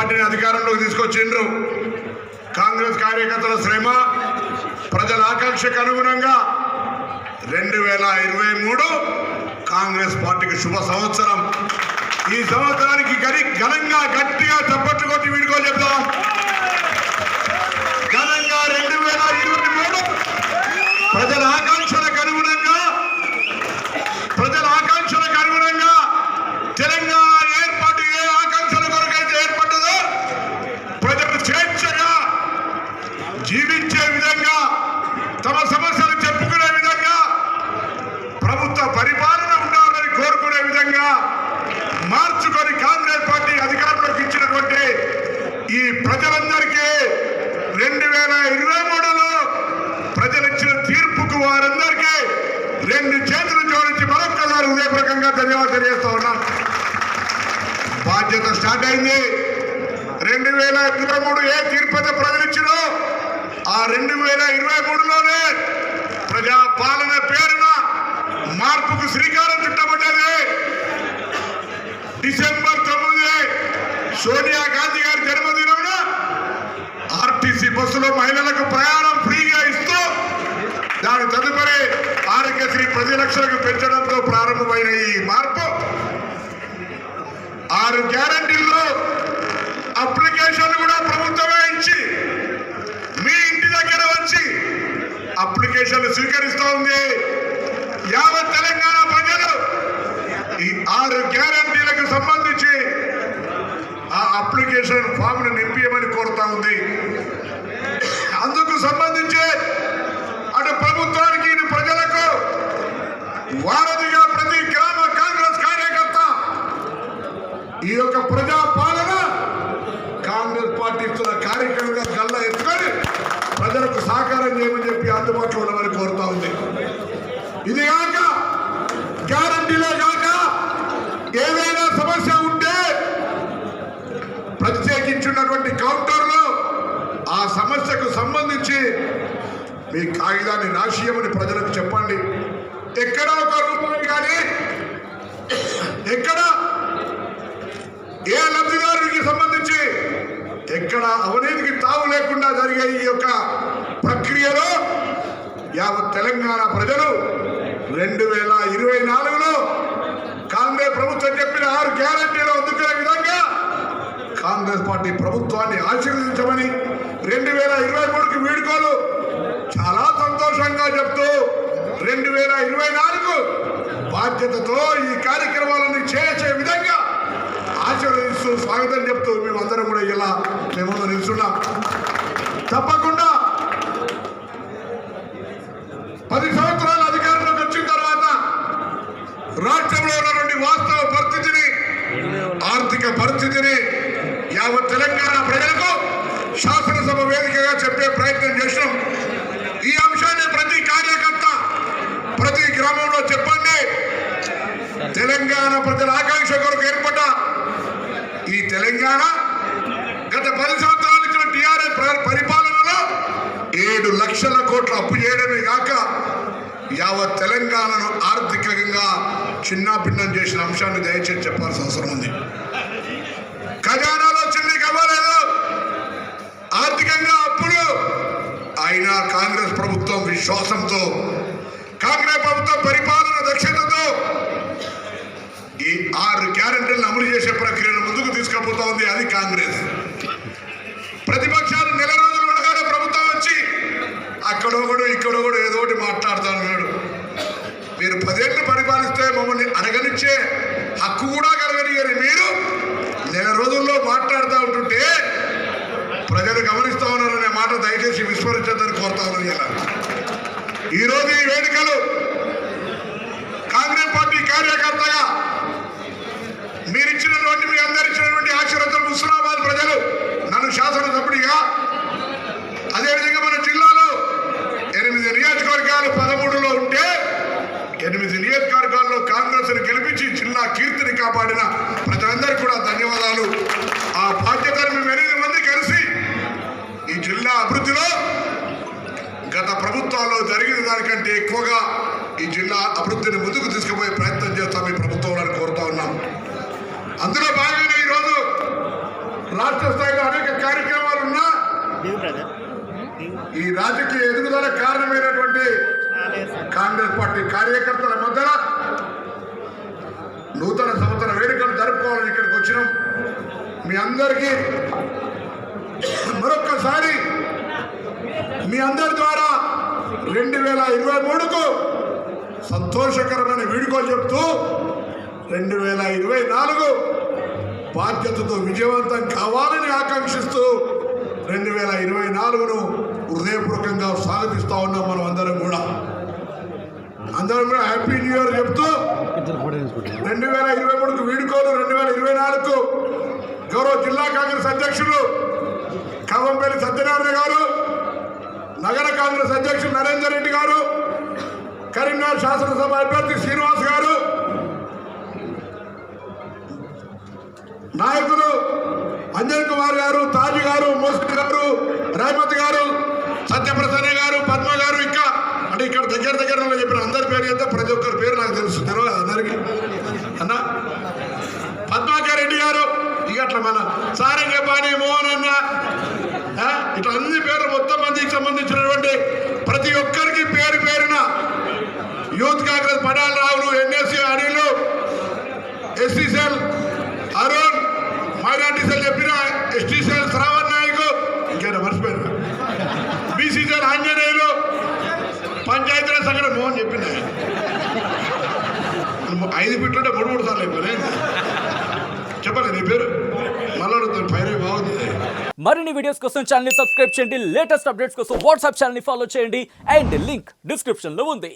పార్టీని అధికారంలోకి తీసుకొచ్చిండ్రు. కాంగ్రెస్ కార్యకర్తల శ్రమ, ప్రజల ఆకాంక్షకు అనుగుణంగా 2023 కాంగ్రెస్ పార్టీకి శుభ సంవత్సరం. ఈ సంవత్సరానికి ఘనంగా గట్టిగా చప్పట్లు కొట్టి వీడుకో చెప్తాం. ఘనంగా 2023 ప్రజల ఆకాంక్షలకు అనుగుణంగా తెలంగాణ ఏర్పాటు ఏ ఆకాంక్షల కొరకైతే ఏర్పడ్డదో ప్రజలు స్వేచ్ఛగా జీవించే విధంగా, తమ సమస్యలు చెప్పుకునే విధంగా, ప్రభుత్వ పరిపాలన ఉండాలని కోరుకునే విధంగా మార్చుకొని కాంగ్రెస్ పార్టీ అధికారంలోకి ఇచ్చినటువంటి ఈ ప్రజలందరికీ 2023లో ప్రజలు ఇచ్చిన తీర్పుకు వారందరికీ 2 చేతులు జోడించి మరొక్కసారి హృదయపూర్వకంగా ధన్యవాదాలు తెలియజేస్తా ఉన్నాం. బాధ్యత స్టార్ట్ అయింది. 2023 ఏ తీర్పు అయితే ప్రజలు ఇచ్చినో ఆ 2023లోనే ప్రజా పాలన పేరున మార్పుకు శ్రీకారం చుట్టబడ్డది. డిసెంబర్ 9 సోనియా గాంధీ గారి జన్మదినమున ఆర్టీసీ బస్సులో మహిళలకు ప్రయాణం ఫ్రీగా ఇస్తూ దాని తదుపరి ఆరోగ్యశ్రీ 10 లక్షలకు పెంచడంతో ప్రారంభమైన ఈ మార్పు 6 గ్యారంటీల్లో అప్లికేషన్లు కూడా ప్రభుత్వమే ఇచ్చి మీ ఇంటి దగ్గర వచ్చి అప్లికేషన్లు స్వీకరిస్తూ ఉంది. యావత్ తెలంగాణ ప్రజలు ఈ 6 గ్యారంటీలకు సంబంధించి ఆ అప్లికేషన్ ఫామ్ను నింపియమని కోరుతా ఉంది. అందుకు సంబంధించి అటు ప్రభుత్వానికి ఇటు ప్రజలకు వారధిగా ప్రతి గ్రామ కాంగ్రెస్ కార్యకర్త ఈ యొక్క ప్రజా పాలన కాంగ్రెస్ పార్టీ ఇస్తున్న కార్యక్రమంగా గల్ల ఎత్తుకొని ప్రజలకు సహకారం చేయమని చెప్పి అందుబాటులో ఉండమని కోరుతా ఉంది. ఇది కాక గ్యారంటీలో కాక ఏదైనా సమస్య ఉంటే ప్రత్యేకించున్నటువంటి కౌంటర్లో ఆ సమస్యకు సంబంధించి మీ కాగితాన్ని రాసియమని ప్రజలకు చెప్పండి. ఎక్కడ 1 రూపాయి కానీ ఎక్కడ ఏ లబ్ధిదారునికి సంబంధించి ఎక్కడ అవినీతికి తావు లేకుండా జరిగే ఈ యొక్క ప్రక్రియలో యావత్ తెలంగాణ ప్రజలు 2024లో కాంగ్రెస్ ప్రభుత్వం చెప్పిన 6 గ్యారంటీలు అందుకునే విధంగా కాంగ్రెస్ పార్టీ ప్రభుత్వాన్ని ఆశీర్వదించమని 2023కి వీడుకోలు చాలా సంతోషంగా చెప్తూ 2024 బాధ్యతతో ఈ కార్యక్రమాలను చేసే విధంగా ఆశీర్వదిస్తూ స్వాగతం చెప్తూ మేమందరం కూడా ఇలా మేము నిలుస్తున్నాం. తప్పకుండా 10 సంవత్సరాల అధికారంలోకి వచ్చిన తర్వాత రాష్ట్రంలో ఉన్నటువంటి వాస్తవ పరిస్థితిని, ఆర్థిక పరిస్థితిని యావత్ తెలంగాణ ప్రజలకు శాసనసభ వేదికగా చెప్పే ప్రయత్నం చేసినాం. ఈ అంశాన్ని ప్రతి కార్యకర్త ప్రతి గ్రామంలో చెప్పండి. తెలంగాణ ప్రజల ఆకాంక్ష కొరకు ఏర్పడ్డ ఈ తెలంగాణ గత 10 సంవత్సరాలు ఇచ్చిన టీఆర్ఎస్ పరిపాలనలో 7 లక్షల కోట్ల అప్పు చేయడమే కాక యావత్ తెలంగాణను ఆర్థికంగా చిన్నాభిన్నం చేసిన అంశాన్ని దయచేసి చెప్పాల్సిన అవసరం ఉంది. ఖజానాలో చిల్లి కవ్వలేదు, ఆర్థికంగా అప్పులు అయినా కాంగ్రెస్ ప్రభుత్వం విశ్వాసంతో, కాంగ్రెస్ ప్రభుత్వం పరిపాలన దక్షతతో ఈ 6 గ్యారెంటీలను అమలు చేసే ప్రక్రియను ముందుకు తీసుకుపోతా ఉంది. అది కాంగ్రెస్. ప్రతిపక్షాలు నెల రోజులు ఉండగానే ప్రభుత్వం వచ్చి అక్కడొకడు ఇక్కడొకడు ఏదో ఒకటి మాట్లాడుతున్నాడు. మీరు 10 ఏళ్ళు పరిపాలిస్తే మమ్మల్ని అడగనిచ్చే హక్కు కూడా కలగనియని మీరు నెల రోజుల్లో మాట్లాడుతూ ఉంటుంటే ప్రజలు గమనిస్తూ ఉన్నారనే మాట దయచేసి విస్మరించద్దని కోరుతా ఉన్నారు. ఇలా ఈరోజు ఈ వేదికలు కాంగ్రెస్ పార్టీ కార్యకర్తగా మీరిచ్చినటువంటి, మీ అందరు ఇచ్చినటువంటి ఆశీర్వాదాలు హుస్నాబాద్ ప్రజలు నన్ను శాసనసభ్యుడిగా, అదేవిధంగా మన జిల్లాలో 8 నియోజకవర్గాలు 13లో ఉంటే 8 నియోజకవర్గాల్లో కాంగ్రెస్ను గెలిపించి జిల్లా కీర్తిని కాపాడిన ప్రజలందరికీ కూడా ధన్యవాదాలు. ఆ బాధ్యతను మేము 8 మంది కలిసి ఈ జిల్లా అభివృద్ధిలో గత ప్రభుత్వాల్లో జరిగిన దానికంటే ఎక్కువగా ఈ జిల్లా అభివృద్ధిని ముందుకు తీసుకుపోయే ప్రయత్నం చేస్తాం ఈ ప్రభుత్వాలను కోరుతా ఉన్నాం. అందులో భాగంగా ఈరోజు వచ్చినాం. మీ అందరికీ మరొక్కసారి మీ అందరి ద్వారా 2023కు సంతోషకరమైన వీడుకోలు చెప్తూ 2024 బాధ్యతతో విజయవంతం కావాలని ఆకాంక్షిస్తూ 2024ను హృదయపూర్వకంగా స్వాగతిస్తూ ఉన్నాం. మనం అందరం కూడా హ్యాపీ న్యూ ఇయర్ చెప్తూ 2023కు వీడుకోలు 2024కు గౌరవ జిల్లా కాంగ్రెస్ అధ్యక్షులు కవంపల్లి సత్యనారాయణ గారు, నగర కాంగ్రెస్ అధ్యక్షులు నరేందర్ రెడ్డి గారు, కరీంనగర్ శాసనసభ అభ్యర్థి శ్రీనివాస్ గారు, నాయకులు అంజన్ కుమార్ గారు, తాజు గారు, మోసటి గారు, రేమత్ గారు, సత్యప్రసన్న గారు, పద్మ గారు, ఇంకా అంటే ఇక్కడ దగ్గర చెప్పిన అందరి పేరు ఎంత ప్రతి ఒక్కరి పేరు నాకు తెలుసు, తెలియదు అందరికీ అన్న. పద్మాకర్ రెడ్డి గారు, ఇక అట్లా మన సారంగపాణి మోహన్ అన్న, ఇట్లా అన్ని పేర్లు మొత్తం మందికి సంబంధించినటువంటి ప్రతి ఒక్కరికి పేరు పేరున youth congress Padal Ravulu, NSC అనిలు, ST cell Arun, minority cell చెప్పిన ఎస్టీ సెల్ శ్రావణ్ నాయక్, ఇంకేనా మర్చిపోయారు, బీసీ సెల్ ఆంజనేయులు, పంచాయతీరాజ్ సంఘటన మోహన్ చెప్పింది 5 ఫీట్లుంటే 3 సార్లు అయిపోయినాయి. చెప్పాలి నీ పేరు మళ్ళీ పైన బాగుంది. మరిన్ని వీడియోస్ కోసం ఛానల్ ని సబ్స్క్రైబ్ చేయండి. లేటెస్ట్ అప్డేట్స్ కోసం వాట్సాప్ ఛానల్ ని ఫాలో చేయండి. అండ్ లింక్ డిస్క్రిప్షన్ లో ఉంది.